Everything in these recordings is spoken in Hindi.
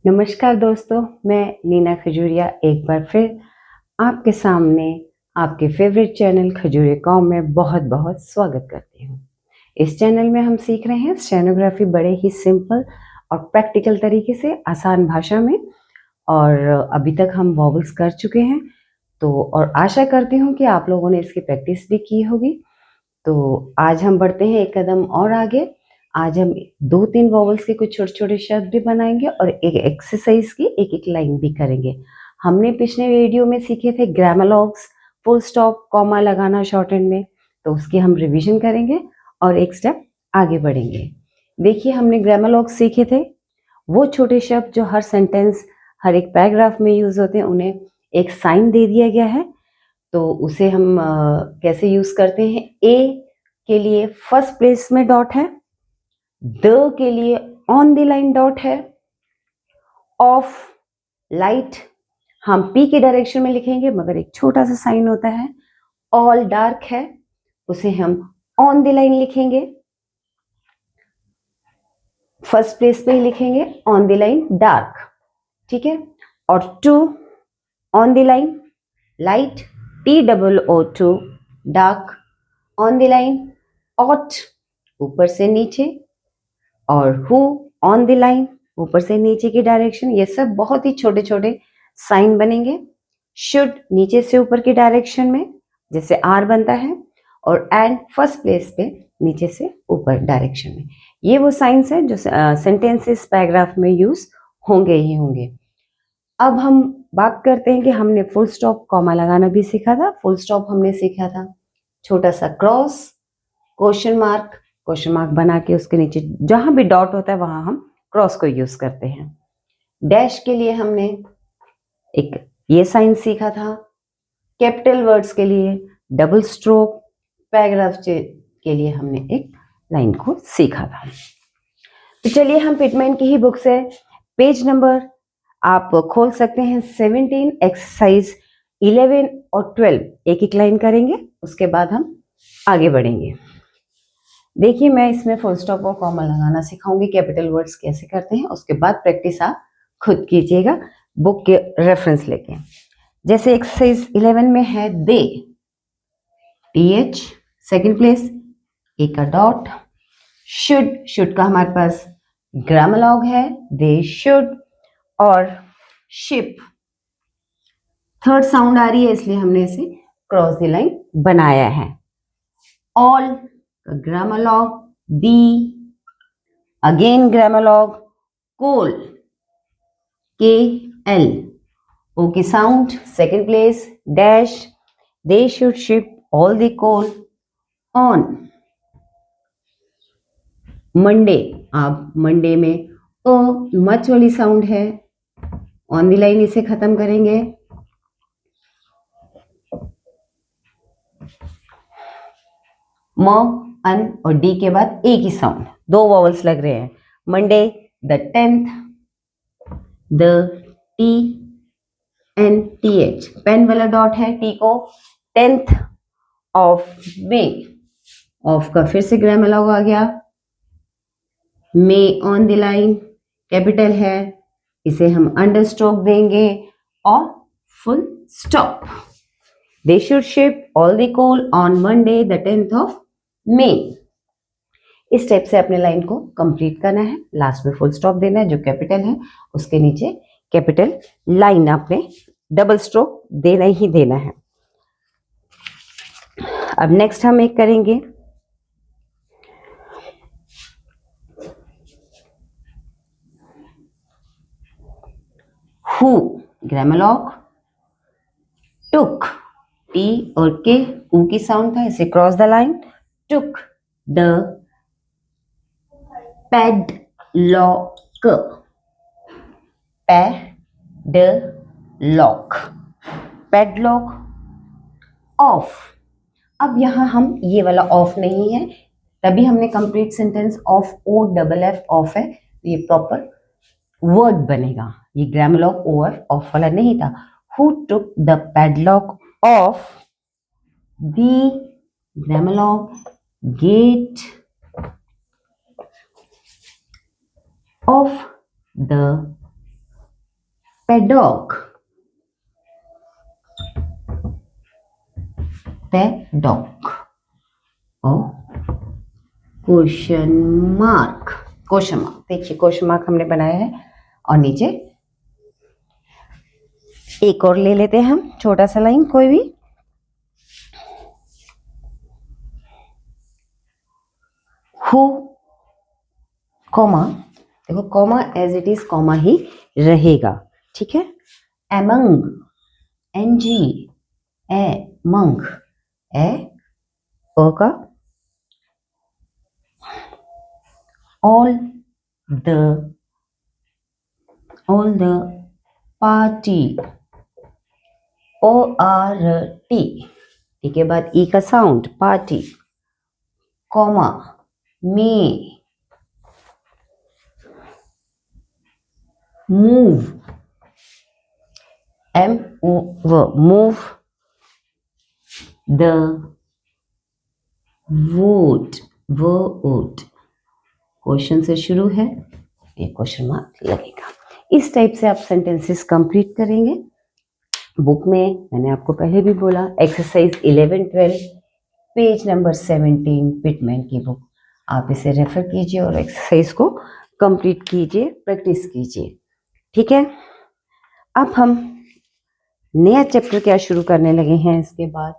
नमस्कार दोस्तों, मैं नीना खजूरिया एक बार फिर आपके सामने आपके फेवरेट चैनल खजूरिया कॉम में बहुत बहुत स्वागत करती हूँ। इस चैनल में हम सीख रहे हैं स्टेनोग्राफी बड़े ही सिंपल और प्रैक्टिकल तरीके से आसान भाषा में। और अभी तक हम वॉवल्स कर चुके हैं और आशा करती हूँ कि आप लोगों ने इसकी प्रैक्टिस भी की होगी। तो आज हम बढ़ते हैं एक कदम और आगे। आज हम 2-3 वॉवल्स के कुछ छोटे-छोटे शब्द भी बनाएंगे और एक एक्सरसाइज की एक-एक लाइन भी करेंगे। हमने पिछले वीडियो में सीखे थे ग्रामरलॉग्स, फुल स्टॉप, कॉमा लगाना शॉर्ट हैंड में, तो उसकी हम रिवीजन करेंगे और एक स्टेप आगे बढ़ेंगे। देखिए, हमने ग्रामरलॉग्स सीखे थे, वो छोटे शब्द जो हर सेंटेंस, हर एक पैराग्राफ में यूज होते हैं, उन्हें एक साइन दे दिया गया है। तो उसे हम कैसे यूज करते हैं? ए के लिए फर्स्ट प्लेस में डॉट है, द के लिए ऑन द लाइन डॉट है, ऑफ, लाइट हम पी के डायरेक्शन में लिखेंगे मगर एक छोटा सा साइन होता है। ऑल डार्क है, उसे हम ऑन द लाइन लिखेंगे, फर्स्ट प्लेस पे ही लिखेंगे ऑन द लाइन डार्क, ठीक है। और to on the line light, TOO dark on the line, ऑट ऊपर से नीचे, और हु ऑन द लाइन ऊपर से नीचे की डायरेक्शन। ये सब बहुत ही छोटे छोटे साइन बनेंगे। शुड नीचे से ऊपर की डायरेक्शन में जैसे आर बनता है, और एंड फर्स्ट प्लेस पे नीचे से ऊपर डायरेक्शन में। ये वो साइंस है जो सेंटेंसेस पैराग्राफ में यूज होंगे ही होंगे। अब हम बात करते हैं कि हमने फुल स्टॉप कॉमा लगाना भी सीखा था। फुल स्टॉप हमने सीखा था छोटा सा क्रॉस, क्वेश्चन मार्क बना के उसके नीचे जहां भी डॉट होता है वहां हम क्रॉस को यूज करते हैं। डैश के लिए हमने एक ये साइन सीखा था। कैपिटल वर्ड्स के लिए डबल स्ट्रोक, पैराग्राफ के लिए हमने एक लाइन को सीखा था। तो चलिए हम पिटमैन की ही बुक से पेज नंबर आप खोल सकते हैं 17, एक्सरसाइज 11 और 12 एक एक लाइन करेंगे, उसके बाद हम आगे बढ़ेंगे। देखिए, मैं इसमें फुल स्टॉप और कॉमा लगाना सिखाऊंगी, कैपिटल वर्ड्स कैसे करते हैं, उसके बाद प्रैक्टिस आप खुद कीजिएगा बुक के रेफरेंस लेके। जैसे एक्सरसाइज 11 में है दे, TH सेकंड प्लेस, ए का डॉट, शुड का हमारे पास ग्रामर है, दे शुड, और शिप थर्ड साउंड आ रही है इसलिए हमने इसे क्रॉस द लाइन बनाया है। All grammalogue, the again grammalogue, coal KL, ओ की sound second place, dash they should ship all the coal on. Monday, आप मंडे में ओ मच वाली साउंड है, ऑन द लाइन इसे खत्म करेंगे। म, अन और डी के बाद ए की साउंड, दो वॉवल्स लग रहे हैं। Monday, the 10th, the T N TH, pen वाला डॉट है, टी को 10th ऑफ मे, ऑफ का फिर से ग्रामर लॉग आ गया। May on the line capital है, इसे हम अंडर स्ट्रोक देंगे, और full stop. They should ship all the coal on Monday the 10th of May. इस स्टेप से अपने लाइन को कंप्लीट करना है। लास्ट में फुल स्टॉप देना है, जो कैपिटल है उसके नीचे कैपिटल लाइन आपने डबल स्ट्रोक देना ही देना है। अब नेक्स्ट हम एक करेंगे who, grammar log, took, T और के ऊ की साउंड था, इसे cross the line, took the padlock, padlock, padlock, of. अब यहां हम ये वाला ऑफ नहीं है, तभी हमने complete sentence of, OFF of है, तो ये प्रॉपर वर्ड बनेगा। ये ग्रामर लॉग ओवर ऑफ वाला नहीं था। Who took the padlock off the, grammar log, get off the paddock, paddock. और क्वेश्चन मार्क, क्वेश्चन मार्क, देखिए क्वेश्चन मार्क हमने बनाया है और नीचे एक और ले लेते हैं हम, छोटा सा लाइन कोई भी। हु, कॉमा, देखो comma as it is comma ही रहेगा, ठीक है। एमंग, एनजी, ए मंग, ए ओ का, all the party, O R T, ठीक है, बाद ई का sound, party, comma, may, move, M O V, move, the vote, vote, question से शुरू है, ये क्वेश्चन मार्क लगेगा। इस टाइप से आप सेंटेंसेस कंप्लीट करेंगे। बुक में मैंने आपको पहले भी बोला, एक्सरसाइज 11-12 पेज नंबर 17 पिटमैन की बुक, आप इसे रेफर कीजिए और एक्सरसाइज को कंप्लीट कीजिए, प्रैक्टिस कीजिए, ठीक है। अब हम नया चैप्टर क्या शुरू करने लगे हैं इसके बाद।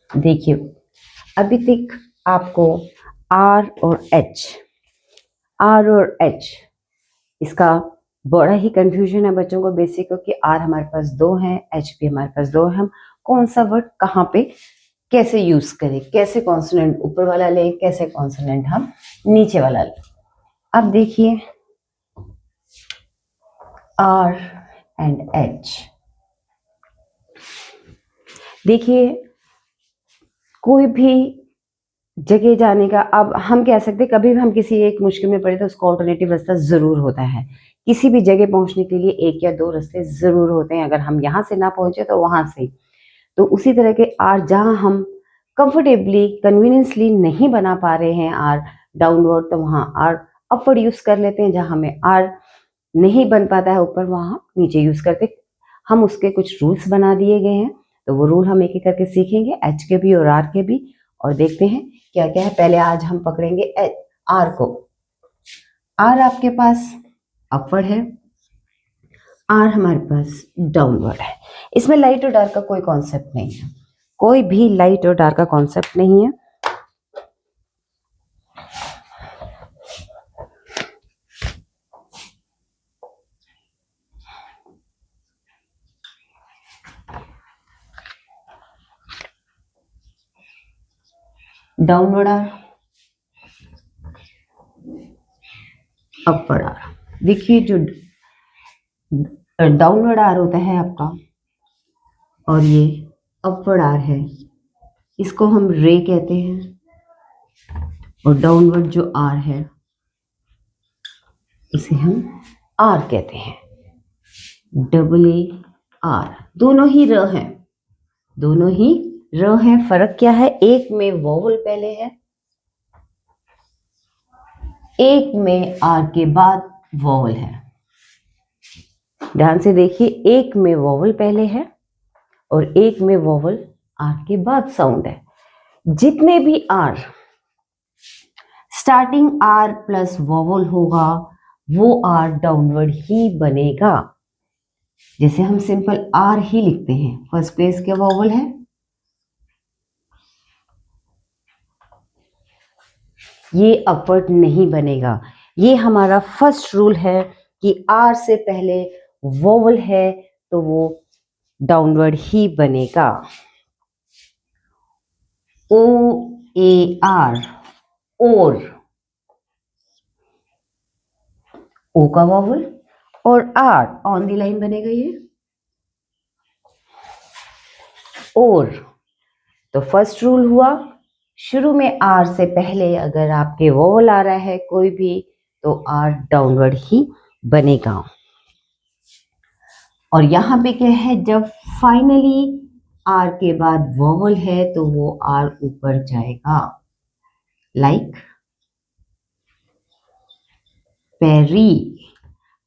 देखिए अभी तक आपको आर और एच इसका बड़ा ही कंफ्यूजन है बच्चों को बेसिक, क्योंकि आर हमारे पास 2 है, एच भी हमारे पास 2 है, हम कौन सा वर्ड कहाँ पे कैसे यूज करें, कैसे कॉन्सोनेंट ऊपर वाला लें, कैसे कॉन्सोनेंट हम नीचे वाला लें। अब देखिए आर एंड एच, देखिए कोई भी जगह जाने का, अब हम कह सकते हैं कभी भी हम किसी एक मुश्किल में पड़े तो उसका ऑल्टरनेटिव रास्ता जरूर होता है। किसी भी जगह पहुंचने के लिए 1 या 2 रास्ते जरूर होते हैं, अगर हम यहाँ से ना पहुंचे तो वहां से। तो उसी तरह के आर जहां हम कंफर्टेबली कन्वीनियंसली नहीं बना पा रहे हैं आर डाउनवर्ड, तो वहां आर अपवर्ड यूज कर लेते हैं। जहां हमें आर नहीं बन पाता है ऊपर, वहां नीचे यूज करते। हम उसके कुछ रूल्स बना दिए गए हैं, तो वो रूल हम एक एक करके सीखेंगे, एच के भी और आर के भी, और देखते हैं क्या क्या है। पहले आज हम पकड़ेंगे आर को। आर आपके पास अपवर्ड है, आर हमारे पास डाउनवर्ड है। इसमें लाइट और डार्क का कोई कॉन्सेप्ट नहीं है, कोई भी लाइट और डार्क का कॉन्सेप्ट नहीं है। Downward R, upward R. देखिए जो डाउनवर्ड आर होता है आपका और ये अपवर्ड आर है, इसको हम रे कहते हैं, और डाउनवर्ड जो आर है इसे हम आर कहते हैं, AA R। दोनों ही र हैं, दोनों ही र हैं। फर्क क्या है, एक में वोवल पहले है, एक में आर के बाद वोवल है। ध्यान से देखिए, एक में वोवल पहले है और एक में वोवल आर के बाद साउंड है। जितने भी R starting R plus vowel होगा वो आर डाउनवर्ड ही बनेगा। जैसे हम सिंपल आर ही लिखते हैं, फर्स्ट प्लेस के वोवल है, ये अपवर्ड नहीं बनेगा। ये हमारा फर्स्ट रूल है कि आर से पहले वोवल है तो वो डाउनवर्ड ही बनेगा। OAR, और ओ का वोवल और आर ऑन द लाइन बनेगा ये, और। तो फर्स्ट रूल हुआ, शुरू में आर से पहले अगर आपके वोवल आ रहा है कोई भी तो आर डाउनवर्ड ही बनेगा। और यहां पे क्या है, जब फाइनली आर के बाद वॉवल है तो वो आर ऊपर जाएगा, लाइक पेरी।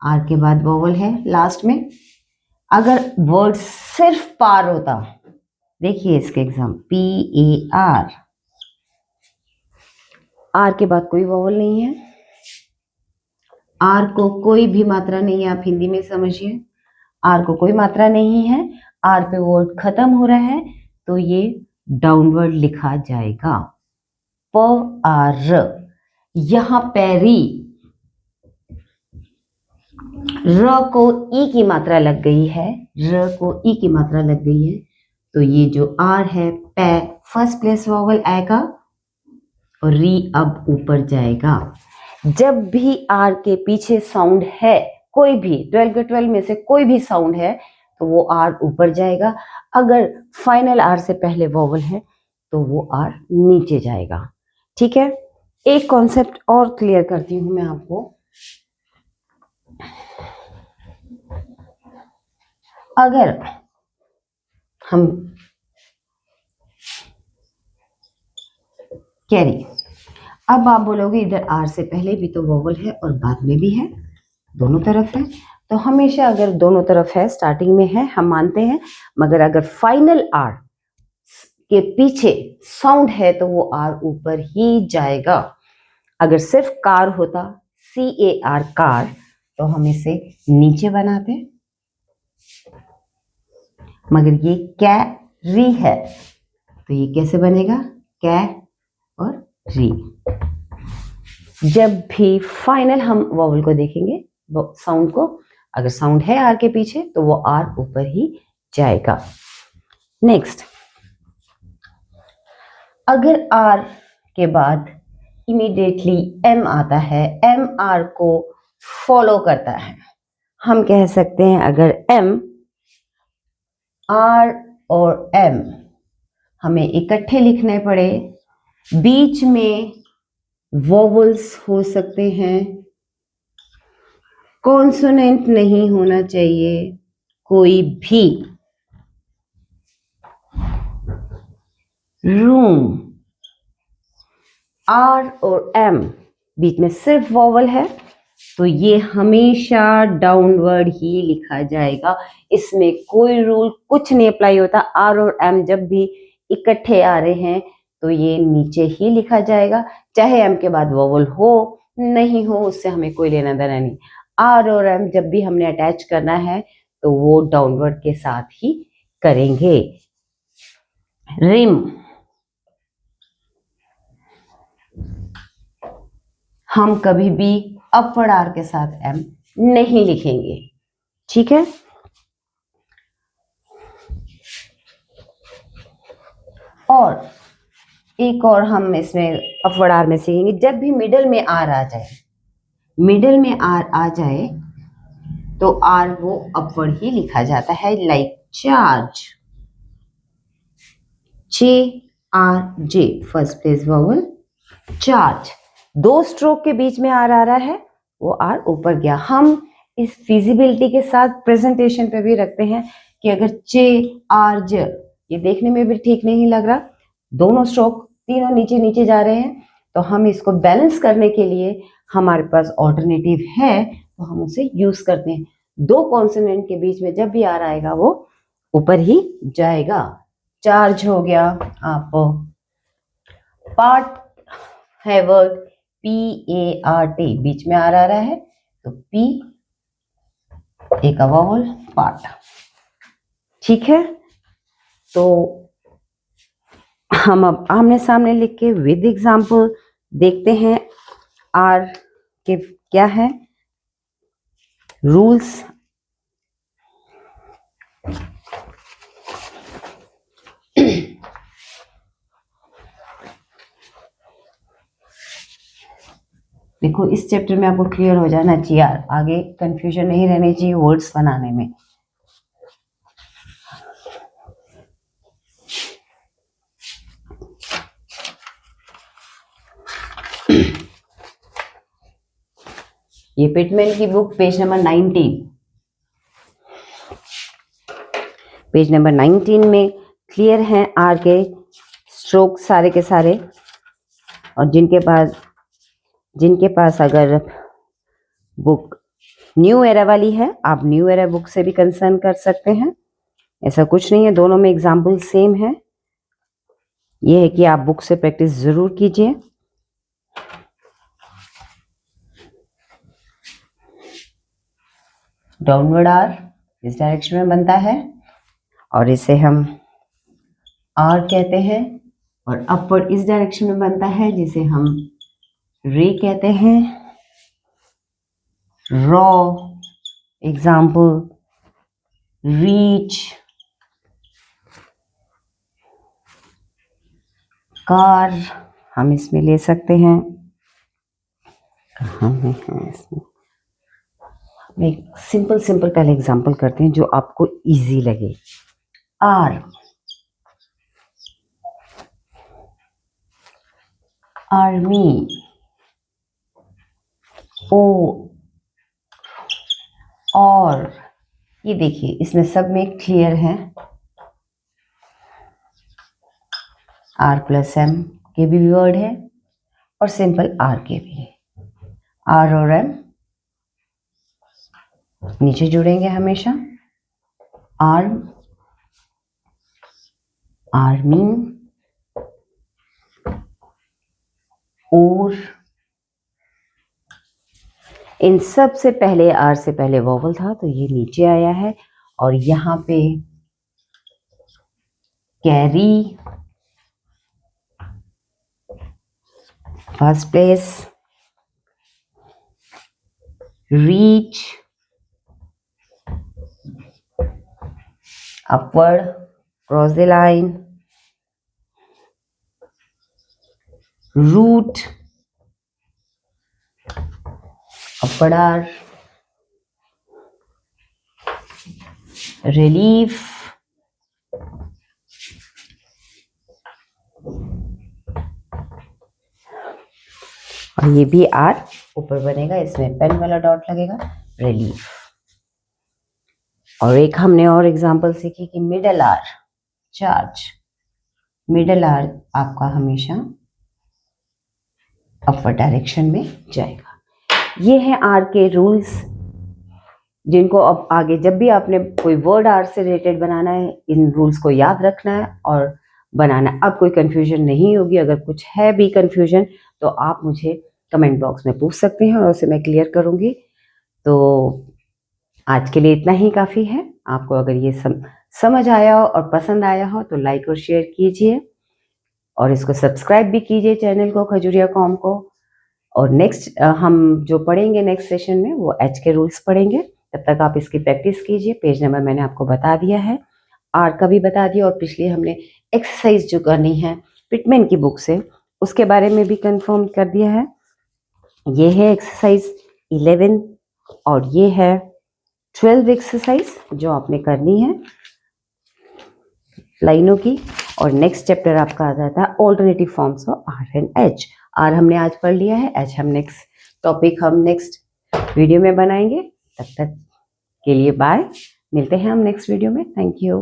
आर के बाद वॉवल है लास्ट में। अगर वर्ड सिर्फ पार होता, देखिए इसके एग्जाम, PAR, आर के बाद कोई वॉवल नहीं है, आर को कोई भी मात्रा नहीं है, आप हिंदी में समझिए, आर को कोई मात्रा नहीं है, आर पे वर्ड खत्म हो रहा है, तो ये डाउनवर्ड लिखा जाएगा, प आर। यहां पैरी, र को ई की मात्रा लग गई है, र को ई की मात्रा लग गई है, तो ये जो आर है पै फर्स्ट प्लेस वॉवल आएगा और री अब ऊपर जाएगा। जब भी आर के पीछे साउंड है, कोई भी 12 के 12 में से कोई भी साउंड है तो वो आर ऊपर जाएगा। अगर फाइनल आर से पहले वॉवल है तो वो आर नीचे जाएगा। ठीक है, एक कॉन्सेप्ट और क्लियर करती हूं मैं आपको। अगर हम कैरी, अब आप बोलोगे इधर आर से पहले भी तो वॉवल है और बाद में भी है, दोनों तरफ है, तो हमेशा अगर दोनों तरफ है, स्टार्टिंग में है, हम मानते हैं, मगर अगर फाइनल आर के पीछे साउंड है तो वो आर ऊपर ही जाएगा। अगर सिर्फ कार होता, CAR कार, तो हम इसे नीचे बनाते, मगर ये कैरी है तो ये कैसे बनेगा, कै और री। जब भी फाइनल हम वॉवल को देखेंगे, साउंड को, अगर साउंड है आर के पीछे तो वो आर ऊपर ही जाएगा। नेक्स्ट, अगर आर के बाद इमीडिएटली एम आता है, एम आर को फॉलो करता है, हम कह सकते हैं अगर एम, आर और एम हमें इकट्ठे लिखने पड़े, बीच में वॉवल्स हो सकते हैं, कॉन्सोनेंट नहीं होना चाहिए कोई भी, रूम, आर और एम बीच में सिर्फ वॉवल है तो ये हमेशा डाउनवर्ड ही लिखा जाएगा। इसमें कोई रूल कुछ नहीं अप्लाई होता। आर और एम जब भी इकट्ठे आ रहे हैं तो ये नीचे ही लिखा जाएगा, चाहे एम के बाद वॉवल हो नहीं हो, उससे हमें कोई लेना देना नहीं। आर और एम जब भी हमने अटैच करना है तो वो डाउनवर्ड के साथ ही करेंगे। रिम, हम कभी भी अपवर्ड आर के साथ एम नहीं लिखेंगे। ठीक है, और एक और हम इसमें अपवर्ड आर में सीखेंगे, जब भी मिडल में आर आ जाए, मिडल में आर आ जाए तो आर वो अपवर्ड ही लिखा जाता है, like charge, CHARJ first place vowel, charge. दो स्ट्रोक के बीच में आर आ रहा है, वो आर ऊपर गया। हम इस फिजिबिलिटी के साथ प्रेजेंटेशन पे भी रखते हैं कि अगर CHARJ, ये देखने में भी ठीक नहीं लग रहा, दोनों स्ट्रोक तीनों नीचे नीचे जा रहे हैं, तो हम इसको बैलेंस करने के लिए हमारे पास ऑल्टरनेटिव है तो हम उसे यूज करते हैं। दो कॉन्सोनेंट के बीच में जब भी आर आएगा वो ऊपर ही जाएगा। चार्ज हो गया, आप पार्ट है वर्ड PART, बीच में आर आ रहा है तो P एक वॉवल, पार्ट। ठीक है, तो हम अब आमने सामने लिख के विद एग्जाम्पल देखते हैं आर के क्या है रूल्स। देखो, इस चैप्टर में आपको क्लियर हो जाना चाहिए, आगे कंफ्यूजन नहीं रहनी चाहिए वर्ड्स बनाने में। ये पिटमैन की book page number 19, page number 19 में क्लियर हैं आर के स्ट्रोक सारे के सारे? और जिनके पास अगर बुक न्यू एरा वाली है, आप न्यू एरा बुक से भी कंसर्न कर सकते हैं, ऐसा कुछ नहीं है, दोनों में एग्जाम्पल सेम है। ये है कि आप बुक से प्रैक्टिस जरूर कीजिए। डाउनवर्ड आर इस डायरेक्शन में बनता है और इसे हम आर कहते हैं, और अपवर्ड इस डायरेक्शन में बनता है जिसे हम रे कहते हैं। रॉ एग्जाम्पल रीच, कार हम इसमें ले सकते हैं। कहाँ में है इसमें? हम एक सिंपल पहले एग्जाम्पल करते हैं जो आपको इजी लगे। आर, आर्मी, ओ, और ये देखिए इसमें सब में क्लियर है, आर प्लस एम के भी वर्ड है और सिंपल आर के भी। आर और एम नीचे जुड़ेंगे हमेशा। आर्म, आर्मी, और इन सब से पहले आर से पहले वोवल था तो ये नीचे आया है, और यहाँ पे carry first place, reach upward cross the line, root upward R, relief और ये भी आर ऊपर बनेगा, इसमें पेन वाला डॉट लगेगा, रिलीफ। और एक हमने और एग्जांपल सीखी कि middle R charge, middle R आपका हमेशा अपवर्ड डायरेक्शन में जाएगा। ये है आर के रूल्स, जिनको अब आगे जब भी आपने कोई वर्ड आर से रिलेटेड बनाना है, इन रूल्स को याद रखना है और बनाना। अब कोई कंफ्यूजन नहीं होगी, अगर कुछ है भी कंफ्यूजन तो आप मुझे कमेंट बॉक्स में पूछ सकते हैं और उसे मैं क्लियर करूंगी। तो आज के लिए इतना ही काफ़ी है। आपको अगर ये समझ आया हो और पसंद आया हो तो लाइक और शेयर कीजिए और इसको सब्सक्राइब भी कीजिए चैनल को, खजूरिया कॉम को। और नेक्स्ट हम जो पढ़ेंगे नेक्स्ट सेशन में वो एच के रूल्स पढ़ेंगे। तब तक आप इसकी प्रैक्टिस कीजिए। पेज नंबर मैंने आपको बता दिया है, आर का भी बता दिया, और पिछली हमने एक्सरसाइज जो करनी है पिटमैन की बुक से उसके बारे में भी कंफर्म कर दिया है। ये है एक्सरसाइज 11 और ये है 12 एक्सरसाइज जो आपने करनी है लाइनों की। और नेक्स्ट चैप्टर आपका आ जाता है alternative forms of R and H. R हमने आज पढ़ लिया है, एच हम नेक्स्ट टॉपिक हम नेक्स्ट वीडियो में बनाएंगे। तब तक के लिए बाय, मिलते हैं हम नेक्स्ट वीडियो में। Thank you.